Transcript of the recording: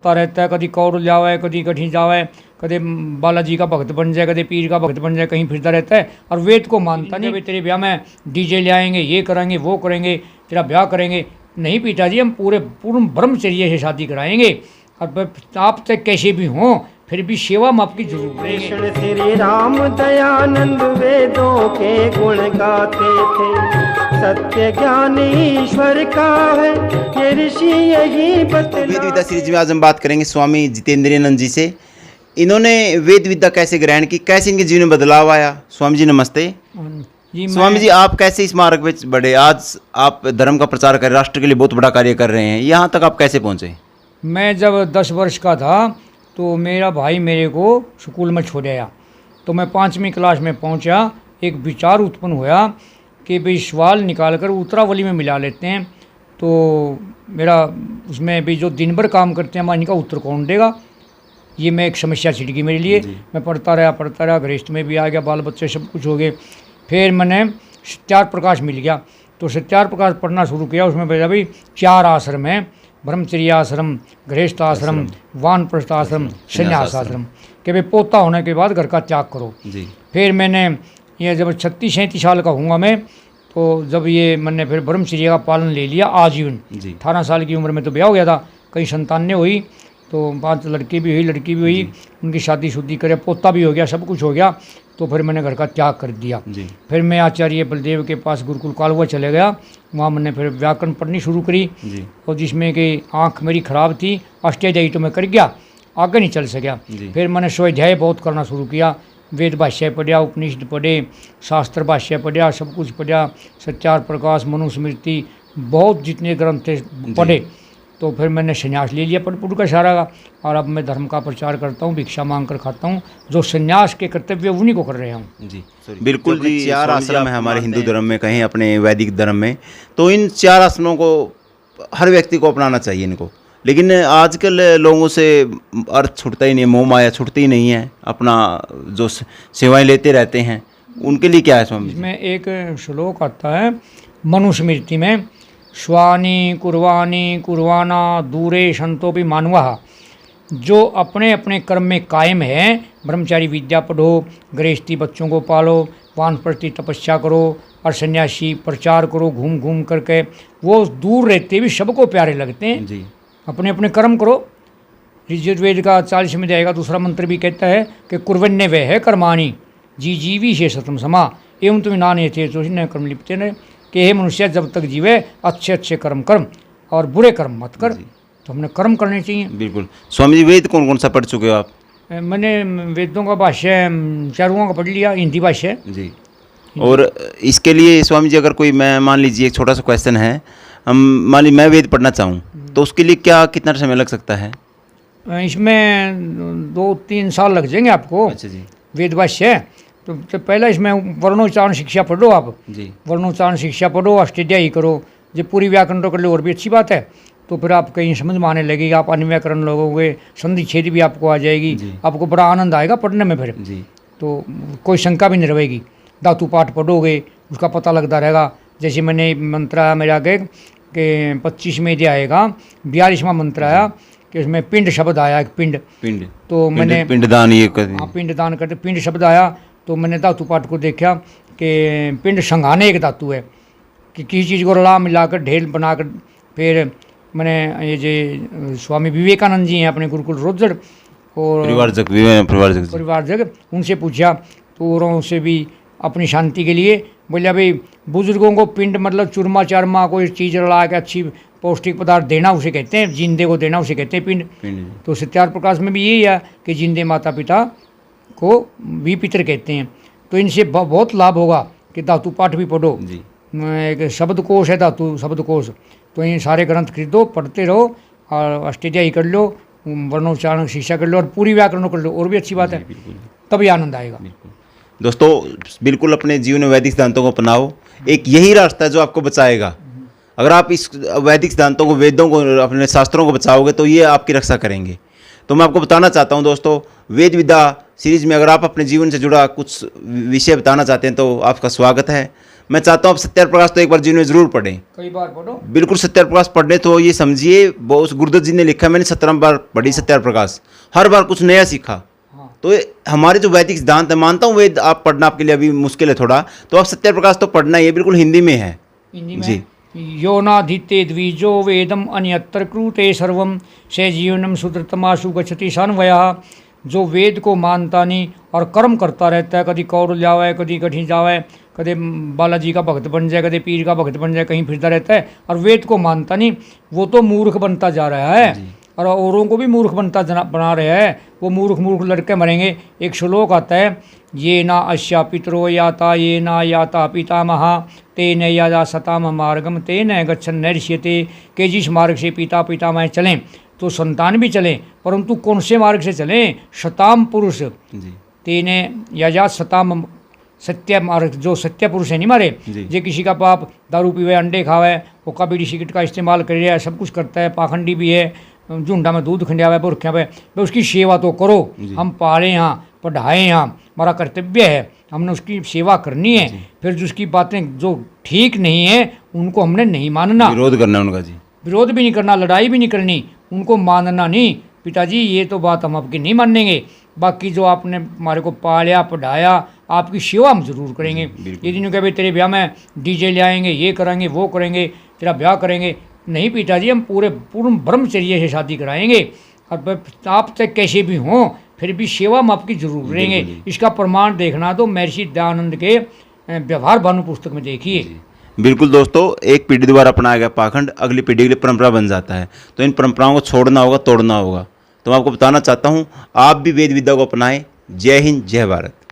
पढ़ता रहता है, कभी कौड़ जावे, कभी कहीं जावे, कभी बालाजी का भक्त बन जाए, कभी पीर का भक्त बन जाए, कहीं फिरता रहता है और वेद को मानता नहीं। भाई तेरे ब्याह में डीजे ले आएंगे, ये करेंगे, वो करेंगे, तेरा ब्याह करेंगे। नहीं पिताजी, हम पूर्ण ब्रह्मचर्य से शादी कराएंगे और आप तक कैसे भी हों फिर भी सेवा में आपकी जरूर करेंगे। कृष्ण श्री राम दयानंद वेदों के गुण गाते थे, सत्य ज्ञान ईश्वर का है ये ऋषि यही बतला। वेद विद्या सीरीज में आज हम बात करेंगे स्वामी जितेंद्रानंद जी से। इन्होंने वेद विद्या कैसे ग्रहण की, कैसे इनके जीवन में बदलाव आया। स्वामी जी नमस्ते। जी स्वामी जी, आप कैसे इस मार्ग में बढ़े? आज आप धर्म का प्रचार कर, राष्ट्र के लिए बहुत बड़ा कार्य कर रहे हैं, यहाँ तक आप कैसे पहुँचे? मैं जब 10 वर्ष का था तो मेरा भाई मेरे को स्कूल में छोड़ आया, तो मैं 5वीं क्लास में पहुंचा। एक विचार उत्पन्न हुआ कि भाई सवाल निकाल कर उत्तरावली में मिला लेते हैं, तो मेरा उसमें भी जो दिन भर काम करते हैं इनका उत्तर कौन देगा। ये मैं एक समस्या छिड़ गई मेरे लिए। मैं पढ़ता रहा, गृहस्थ में भी आ गया, बाल बच्चे सब कुछ हो गए। फिर मैंने सत्यार प्रकाश मिल गया, तो सत्यार प्रकाश पढ़ना शुरू किया। उसमें बताया भाई 4 आश्रम हैं, ब्रह्मचर्य आश्रम, गृहस्थ आश्रम, वानप्रस्थ आश्रम, संन्यास आश्रम, कि भाई पोता होने के बाद घर का त्याग करो जी। फिर मैंने ये जब 36-37 साल का हूँगा मैं, तो जब ये मैंने फिर ब्रह्मचर्य का पालन ले लिया आजीवन। 18 साल की उम्र में तो ब्याह हो गया था, कहीं संतान हुई, तो 5 लड़की भी हुई, लड़की भी हुई, उनकी शादी शुद्धि करे, पोता भी हो गया, सब कुछ हो गया। तो फिर मैंने घर का त्याग कर दिया। फिर मैं आचार्य बलदेव के पास गुरुकुल कालवा चले गया। वहाँ मैंने फिर व्याकरण पढ़नी शुरू करी, और जिसमें कि आँख मेरी ख़राब थी, अष्टाध्यायी तो मैं कर गया, आगे नहीं चल सका। फिर मैंने स्वाध्याय बहुत करना शुरू किया, वेद भाष्य पढ़ा, उपनिषद पढ़े, शास्त्र भाष्य पढ़ा, सब कुछ पढ़ा, सत्यार प्रकाश, मनुस्मृति, बहुत जितने ग्रंथ थे पढ़े। तो फिर मैंने संन्यास ले लिया पढ़ का सारा का, और अब मैं धर्म का प्रचार करता हूँ, भिक्षा मांग कर खाता हूँ। जो संन्यास के कर्तव्य उन्हीं को कर रहे हूँ जी। बिल्कुल जी, 4 आश्रम है हमारे हिंदू धर्म में, कहीं अपने वैदिक धर्म में, तो इन 4 आश्रमों को हर व्यक्ति को अपनाना चाहिए इनको। लेकिन आजकल लोगों से अर्थ छूटता ही नहीं, मोह माया छूटती ही नहीं है, अपना जो सेवाएं लेते रहते हैं, उनके लिए क्या है स्वामी? इसमें एक श्लोक आता है मनुस्मृति में, स्वानि कुर्वाणी कुर्वाणा दूरे संतोपि मानवः। जो अपने अपने कर्म में कायम है, ब्रह्मचारी विद्या पढ़ो, गृहस्थी बच्चों को पालो, वानप्रस्थी तपस्या करो, और सन्यासी प्रचार करो घूम घूम करके, वो दूर रहते भी सबको प्यारे लगते हैं जी। अपने अपने कर्म करो। ऋग्वेद का 40 में जाएगा दूसरा मंत्र भी कहता है कि कुर्वन्य वह है कर्माणी जी जीवी शे सतम समा एवं तुम नाने थे तो न कर्म लिपते न, कि हे मनुष्य जब तक जीवे अच्छे अच्छे कर्म कर्म और बुरे कर्म मत कर। तो हमने कर्म करने चाहिए। बिल्कुल। स्वामी जी, वेद कौन कौन सा पढ़ चुके हो आप? मैंने वेदों का भाष्य चारों का पढ़ लिया, हिंदी भाष्य जी। और इसके लिए स्वामी जी, अगर कोई, मैं मान लीजिए एक छोटा सा क्वेश्चन है, हम मान लीजिए मैं वेद पढ़ना चाहूँ, तो उसके लिए क्या कितना समय लग सकता है? इसमें 2-3 साल लग जाएंगे आपको। अच्छा जी। वेद भाष्य तो पहले इसमें वर्णोच्चारण शिक्षा पढ़ो आप जी। वर्णोच्चारण शिक्षा पढ़ो, अष्टाध्यायी करो, जब पूरी व्याकरण तो कर लो और भी अच्छी बात है। तो फिर आप कहीं समझ में आने लगेगी, आप अन्य व्याकरण लोगोगे, संधि छेद भी आपको आ जाएगी, आपको बड़ा आनंद आएगा पढ़ने में फिर जी। तो कोई शंका भी नहीं रहेगी। धातु पाठ पढ़ोगे, उसका पता लगता रहेगा। जैसे मैंने मंत्र आया मेरे आगे कि 25वें अध्याय आएगा, 42वां मंत्र आया कि उसमें पिंड शब्द आया, एक पिंड, तो मैंने पिंडदान, ये पिंडदान करते पिंड शब्द आया। तो मैंने धातु पाठ को देखा कि पिंड संघाने एक धातु है, कि किसी चीज़ को रला मिलाकर ढेल बनाकर। फिर मैंने ये जो स्वामी विवेकानंद जी हैं अपने गुरुकुल रोजड़ और परिवारजक, उनसे पूछा, तो उनसे भी अपनी शांति के लिए बोलिया भाई बुजुर्गों को पिंड मतलब चूरमा चारमा कोई चीज़ रला के अच्छी पौष्टिक पदार्थ देना उसे कहते हैं, जिंदे को देना उसे कहते हैं पिंड। तो सत्यार प्रकाश में भी यही है कि जिंदे माता पिता को भी पितर कहते हैं। तो इनसे बहुत लाभ होगा कि धातु पाठ भी पढ़ो जी। एक शब्दकोश है, धातु शब्दकोश, तो ये सारे ग्रंथ खरीदो, पढ़ते रहो, और अष्टाध्यायी कर लो, वर्णोच्चारण शिक्षा कर लो, और पूरी व्याकरण कर लो, और भी अच्छी बात है, तभी आनंद आएगा। दोस्तों, बिल्कुल अपने जीवन में वैदिक सिद्धांतों को अपनाओ, एक यही रास्ता है जो आपको बचाएगा। अगर आप इस वैदिक सिद्धांतों को, वेदों को, अपने शास्त्रों को बचाओगे तो ये आपकी रक्षा करेंगे। तो मैं आपको बताना चाहता हूँ दोस्तों, वेद विद्या सीरीज में अगर आप अपने जीवन से जुड़ा कुछ विषय बताना चाहते हैं तो आपका स्वागत है। मैं चाहता हूँ आप सत्याग्रह प्रकाश तो एक बार जीवन में जरूर पढ़ें, कई बार पढ़ो। बिल्कुल सत्याग्रह प्रकाश पढ़ने तो ये समझिए बहुत गुरुदत्त जी ने लिखा, मैंने 17 बार पढ़ी सत्याग्रह प्रकाश, हर बार कुछ नया सीखा। हाँ। तो हमारे जो वैदिक सिद्धांत है, मानता हूँ वेद आप पढ़ना आपके लिए अभी मुश्किल है थोड़ा, तो आप सत्याग्रह प्रकाश तो पढ़ना ही है, बिल्कुल हिंदी में है हिंदी जी। में यो नाधीते द्विजो वेदम अन्यत्र कृते सर्वम से जीवनम सुधृतमाशु गच्छति सान्वयः। जो वेद को मानता नहीं और कर्म करता रहता है, कभी कौर जावे, कभी कहीं जावे, कभी बालाजी का भक्त बन जाए, कभी पीर का भक्त बन जाए, कहीं फिरता रहता है और वेद को मानता नहीं, वो तो मूर्ख बनता जा रहा है और औरों को भी मूर्ख बना रहा है। वो मूर्ख लड़के मरेंगे। एक श्लोक आता है, ये ना अश्या पितरो याता ये ना याता पितामहा तेन यादा सताम मार्गम तेन गच्छन् नैष्यते। कि जिस मार्ग से पितामह चलें तो संतान भी चलें, परंतु कौन से मार्ग से चलें? शताम पुरुष तेने यजा सताम, सत्य मार्ग, जो सत्य पुरुष है नहीं मारे। जे किसी का बाप दारू पीवे, अंडे खावे, हुक्का बीड़ी सिगरेट का इस्तेमाल कर रहा है, सब कुछ करता है, पाखंडी भी है, झुंडा में दूध खंडियावे पुरखिया पे, भाई उसकी सेवा तो करो। हम पाले यहाँ, पढ़ाएं यहाँ, हमारा कर्तव्य है, हमने उसकी सेवा करनी है। फिर जिसकी बातें जो ठीक नहीं है उनको हमने नहीं मानना, विरोध करना उनका जी, विरोध भी नहीं करना, लड़ाई भी नहीं करनी, उनको मानना नहीं। पिताजी ये तो बात हम आपकी नहीं मानेंगे, बाकी जो आपने हमारे को पाला पढ़ाया, आपकी सेवा हम जरूर करेंगे। ये दिन कहे तेरे ब्याह में डीजे ले आएंगे, ये करेंगे, वो करेंगे, तेरा ब्याह करेंगे, नहीं पिताजी, हम पूर्ण ब्रह्मचर्य से शादी कराएंगे और आप तक कैसे भी हों फिर भी सेवा हम आपकी जरूर करेंगे। इसका प्रमाण देखना तो महर्षि दयानंद के व्यवहार भानु पुस्तक में देखिए। बिल्कुल दोस्तों, एक पीढ़ी द्वारा अपनाया गया पाखंड अगली पीढ़ी के लिए परंपरा बन जाता है, तो इन परंपराओं को छोड़ना होगा, तोड़ना होगा। तो मैं आपको बताना चाहता हूँ आप भी वेद विद्या को अपनाएं। जय हिंद, जय भारत।